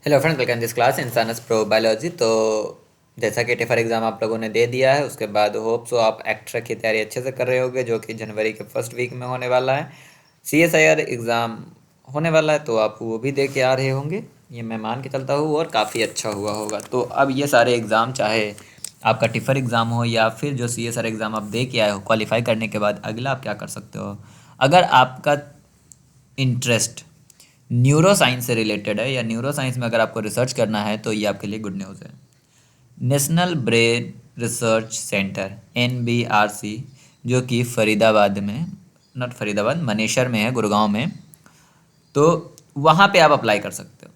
Hello friends, welcome this class इंसानस pro biology. तो जैसा कि टेफर एग्ज़ाम आप लोगों ने दे दिया है, उसके बाद होप सो आप एक्स्ट्रा की तैयारी अच्छे से कर रहे होगे, जो कि जनवरी के फर्स्ट वीक में होने वाला है। CSIR एग्ज़ाम होने वाला है, तो आप वो भी दे के आ रहे होंगे, ये मैं मान के चलता हूँ, और काफ़ी अच्छा हुआ होगा। तो अब ये सारे एग्ज़ाम, चाहे आपका टिफर एग्ज़ाम हो या फिर जो CSIR एग्ज़ाम आप दे के आए हो, क्वालिफाई करने के बाद अगला आप क्या कर सकते हो। अगर आपका इंटरेस्ट न्यूरो साइंस से रिलेटेड है या न्यूरो साइंस में अगर आपको रिसर्च करना है, तो ये आपके लिए गुड न्यूज़ है। National brain research centre NBRC, जो कि फरीदाबाद में, नॉट फरीदाबाद, मनेसर में है, गुड़गांव में। तो वहाँ पे आप अप्लाई कर सकते हो।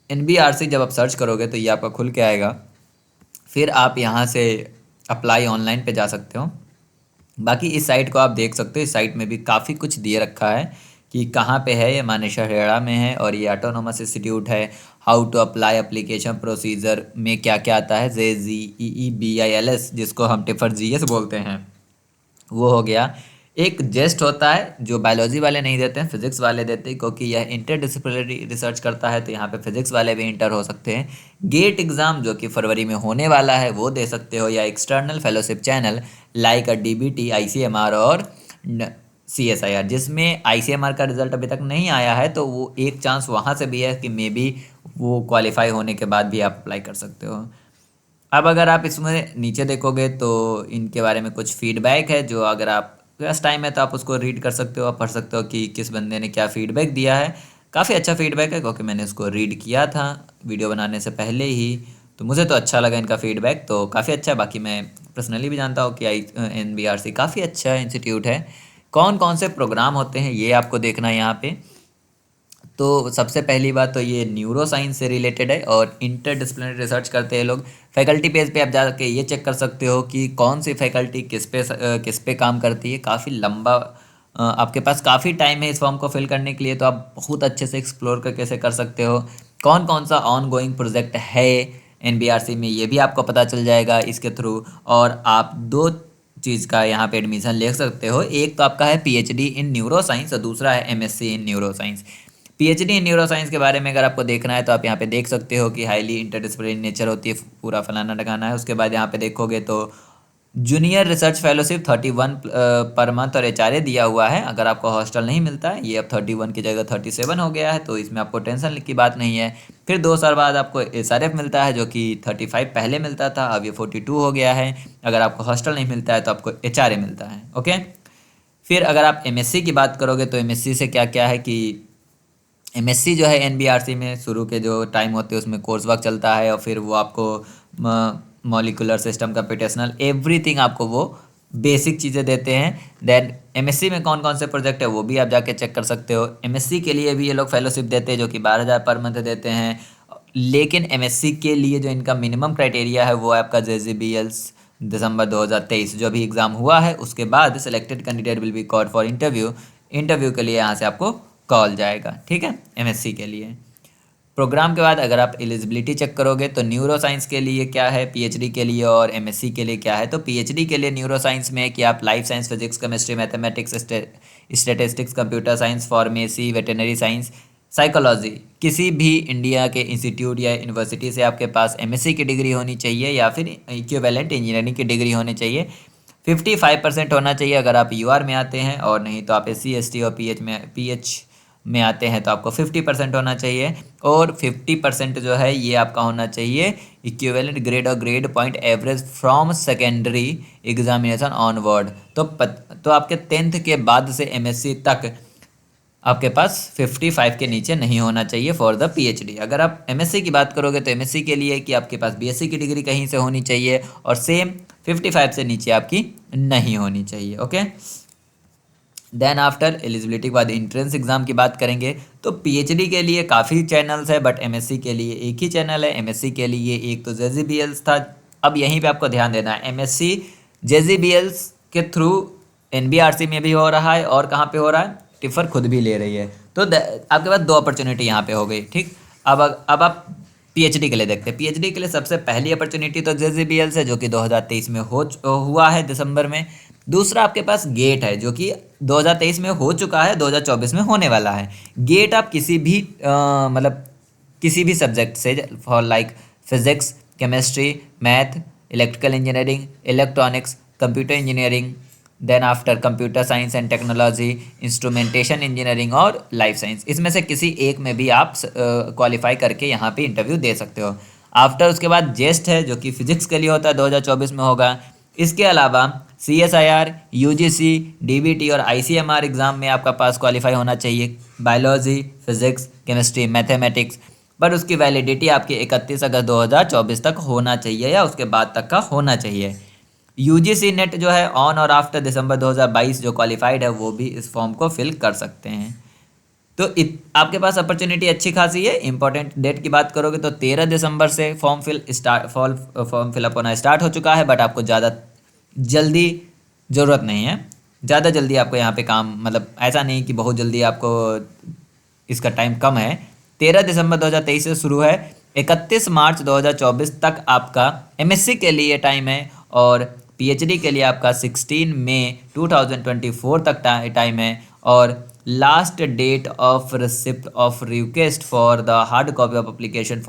NBRC जब आप सर्च करोगे तो ये आपका खुल के आएगा। फिर आप यहाँ से अप्लाई ऑनलाइन पे जा सकते हो। बाकी इस साइट को आप देख सकते हो। इस साइट में भी काफ़ी कुछ दिए रखा है कि कहाँ पे है। ये मानेसर हेड़ा में है और ये ऑटोनोमस इंस्टीट्यूट है। How to apply application procedure में क्या क्या आता है, JEEBILS, जिसको हम टिफर GS बोलते हैं, वो हो गया। एक जेस्ट होता है जो बायोलॉजी वाले नहीं देते हैं, फिजिक्स वाले देते हैं, क्योंकि यह इंटरडिसिप्लिनरी रिसर्च करता है, तो यहाँ पे फिजिक्स वाले भी इंटर हो सकते हैं। गेट एग्ज़ाम जो कि फरवरी में होने वाला है, वो दे सकते हो, या external fellowship channel like DBT, ICMR और CSIR, जिसमें ICMR का रिजल्ट अभी तक नहीं आया है, तो वो एक चांस वहाँ से भी है कि मे बी वो क्वालिफाई होने के बाद भी आप अप्लाई कर सकते हो। अब अगर आप इसमें नीचे देखोगे तो इनके बारे में कुछ फीडबैक है, जो अगर आप पास टाइम है तो आप उसको रीड कर सकते हो, आप पढ़ सकते हो कि किस बंदे ने क्या फीडबैक दिया है। काफ़ी अच्छा फीडबैक है, क्योंकि मैंने उसको रीड किया था वीडियो बनाने से पहले ही, तो मुझे तो अच्छा लगा इनका फीडबैक, तो काफ़ी अच्छा है। बाकी मैं पर्सनली भी जानता हूँ कि NBRC काफ़ी अच्छा इंस्टीट्यूट है। कौन कौन से प्रोग्राम होते हैं ये आपको देखना है यहाँ पे। तो सबसे पहली बात तो ये न्यूरो साइंस से रिलेटेड है और इंटरडिसिप्लिनरी रिसर्च करते हैं लोग। फैकल्टी पेज पे आप जाके ये चेक कर सकते हो कि कौन सी फैकल्टी किस पे काम करती है। काफ़ी लंबा आपके पास काफ़ी टाइम है इस फॉर्म को फिल करने के लिए, तो आप बहुत अच्छे से एक्सप्लोर करके से कर सकते हो। कौन कौन सा ऑन गोइंग प्रोजेक्ट है NBRC में, ये भी आपको पता चल जाएगा इसके थ्रू। और आप दो चीज़ का यहाँ पे एडमिशन ले सकते हो। एक तो आपका है PhD इन न्यूरो साइंस और दूसरा है MSc इन न्यूरो साइंस। PhD इन न्यूरो साइंस के बारे में अगर आपको देखना है तो आप यहाँ पे देख सकते हो कि हाईली इंटरडिसिप्लिनरी नेचर होती है, पूरा फलाना ढकाना है। उसके बाद यहाँ पे देखोगे तो junior research fellowship 31 per month और HRA दिया हुआ है। अगर आपको हॉस्टल नहीं मिलता है, ये अब 31 की जगह 37 हो गया है, तो इसमें आपको टेंशन की बात नहीं है। फिर 2 साल बाद आपको SRF मिलता है, जो कि 35 पहले मिलता था, अब ये 42 हो गया है। अगर आपको हॉस्टल नहीं मिलता है तो आपको HRA मिलता है। ओके। फिर अगर आप MSc की बात करोगे तो MSc से क्या क्या है कि MSc जो है NBRC में शुरू के जो टाइम होते हैं उसमें कोर्स वर्क चलता है, और फिर वो आपको मॉलिकुलर सिस्टम, कंप्यूटेशनल, एवरीथिंग आपको वो बेसिक चीज़ें देते हैं। देन MSc में कौन कौन से प्रोजेक्ट है वो भी आप जाके चेक कर सकते हो। MSc के लिए भी ये लोग फेलोशिप देते हैं, जो कि 12,000 पर मंथ देते हैं। लेकिन MSc के लिए जो इनका मिनिमम क्राइटेरिया है वो है आपका JGBLs दिसंबर 2023, जो अभी एग्ज़ाम हुआ है, उसके बाद selected candidate will be called for interview. Interview के लिए यहाँ से आपको कॉल जाएगा, ठीक है, MSc के लिए। प्रोग्राम के बाद अगर आप एलिजिबिलिटी चेक करोगे तो न्यूरो साइंस के लिए क्या है, PhD के लिए, और MSc के लिए क्या है। तो PhD के लिए न्यूरो साइंस में है कि आप life science, physics, chemistry, mathematics, statistics, computer science, pharmacy, veterinary science, psychology, किसी भी इंडिया के इंस्टीट्यूट या यूनिवर्सिटी से आपके पास MSc की डिग्री होनी चाहिए, या फिर इक्विवेलेंट इंजीनियरिंग की डिग्री होनी चाहिए। 55% होना चाहिए अगर आप UR में आते हैं, और नहीं तो आप SC ST और PH में आते हैं तो आपको 50% होना चाहिए। और 50% जो है ये आपका होना चाहिए इक्विवेलेंट ग्रेड और grade point average from secondary examination onward. तो आपके 10th के बाद से MSc तक आपके पास 55 के नीचे नहीं होना चाहिए फॉर द PhD। अगर आप MSc की बात करोगे तो MSc के लिए कि आपके पास BSc की डिग्री कहीं से होनी चाहिए, और सेम 55 से नीचे आपकी नहीं होनी चाहिए। ओके। देन आफ्टर एलिजिबिलिटी के बाद इंट्रेंस एग्जाम की बात करेंगे। तो PhD के लिए काफ़ी चैनल्स है, बट MSc के लिए एक ही चैनल है। MSc के लिए एक तो JGBLs था। अब यहीं पे आपको ध्यान देना है, MSc JGBLs के थ्रू NBRC में भी हो रहा है, और कहाँ पे हो रहा है, टिफर खुद भी ले रही है। तो आपके पास दो अपॉर्चुनिटी यहाँ पे हो गई, ठीक। अब आप PhD के लिए देखते हैं। PhD के लिए सबसे पहली अपॉर्चुनिटी तो JGBL से, जो कि 2023 में हुआ है दिसंबर में। दूसरा आपके पास गेट है, जो कि 2023 में हो चुका है, 2024 में होने वाला है। गेट आप किसी भी मतलब किसी भी सब्जेक्ट से, for like physics, chemistry, math, electrical engineering, electronics, computer engineering, then after computer science and technology, instrumentation engineering और लाइफ साइंस, इसमें से किसी एक में भी आप क्वालिफाई करके यहाँ पे इंटरव्यू दे सकते हो। आफ्टर उसके बाद जेस्ट है जो कि फिजिक्स के लिए होता है, 2024 में होगा। इसके अलावा CSIR, UGC, DBT और ICMR एग्ज़ाम में आपका पास क्वालिफाई होना चाहिए, biology, physics, chemistry, mathematics, but उसकी वैलिडिटी आपकी 31 अगस्त 2024 तक होना चाहिए या उसके बाद तक का होना चाहिए। UGC नेट जो है ऑन और आफ्टर दिसंबर 2022 जो क्वालिफाइड है वो भी इस फॉर्म को फिल कर सकते हैं। तो आपके पास अपॉर्चुनिटी अच्छी खासी है। इंपॉर्टेंट डेट की बात करोगे तो 13 दिसंबर से फॉर्म फिलअप होना स्टार्ट हो चुका है, बट आपको ज़्यादा जल्दी ज़रूरत नहीं है। ज़्यादा जल्दी आपको यहाँ पे काम, मतलब ऐसा नहीं कि बहुत जल्दी आपको इसका टाइम कम है। 13 दिसंबर 2023 से शुरू है, 31 मार्च 2024 तक आपका MSc के लिए टाइम है और PhD के लिए आपका 16 मई 2024 तक टाइम है। और last date of receipt of request for the hard copy of application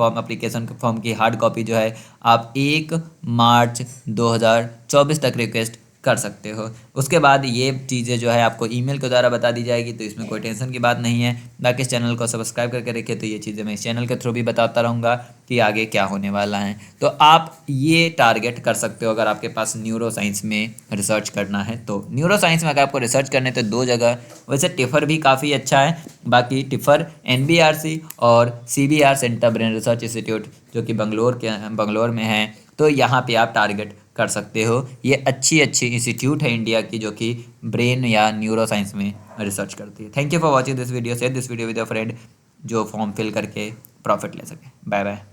form की हार्ड कॉपी जो है आप 1 मार्च 2024 तक रिक्वेस्ट कर सकते हो। उसके बाद ये चीज़ें जो है आपको ईमेल के द्वारा बता दी जाएगी, तो इसमें कोई टेंशन की बात नहीं है। बाकी इस चैनल को सब्सक्राइब करके रखिए, तो ये चीज़ें मैं इस चैनल के थ्रू भी बताता रहूँगा कि आगे क्या होने वाला है। तो आप ये टारगेट कर सकते हो अगर आपके पास न्यूरो साइंस में रिसर्च करना है। तो न्यूरो साइंस में अगर आपको रिसर्च करने तो 2 जगह, वैसे टिफ़र भी काफ़ी अच्छा है, बाकी टिफ़र NBRC और CBR centre brain research institute जो कि बंगलोर में है, तो यहाँ पे आप टारगेट कर सकते हो। ये अच्छी इंस्टीट्यूट है इंडिया की जो कि ब्रेन या न्यूरो साइंस में रिसर्च करती है। Thank you for watching this video. Share this video with your friend जो फॉर्म फिल करके प्रॉफिट ले सके। Bye bye.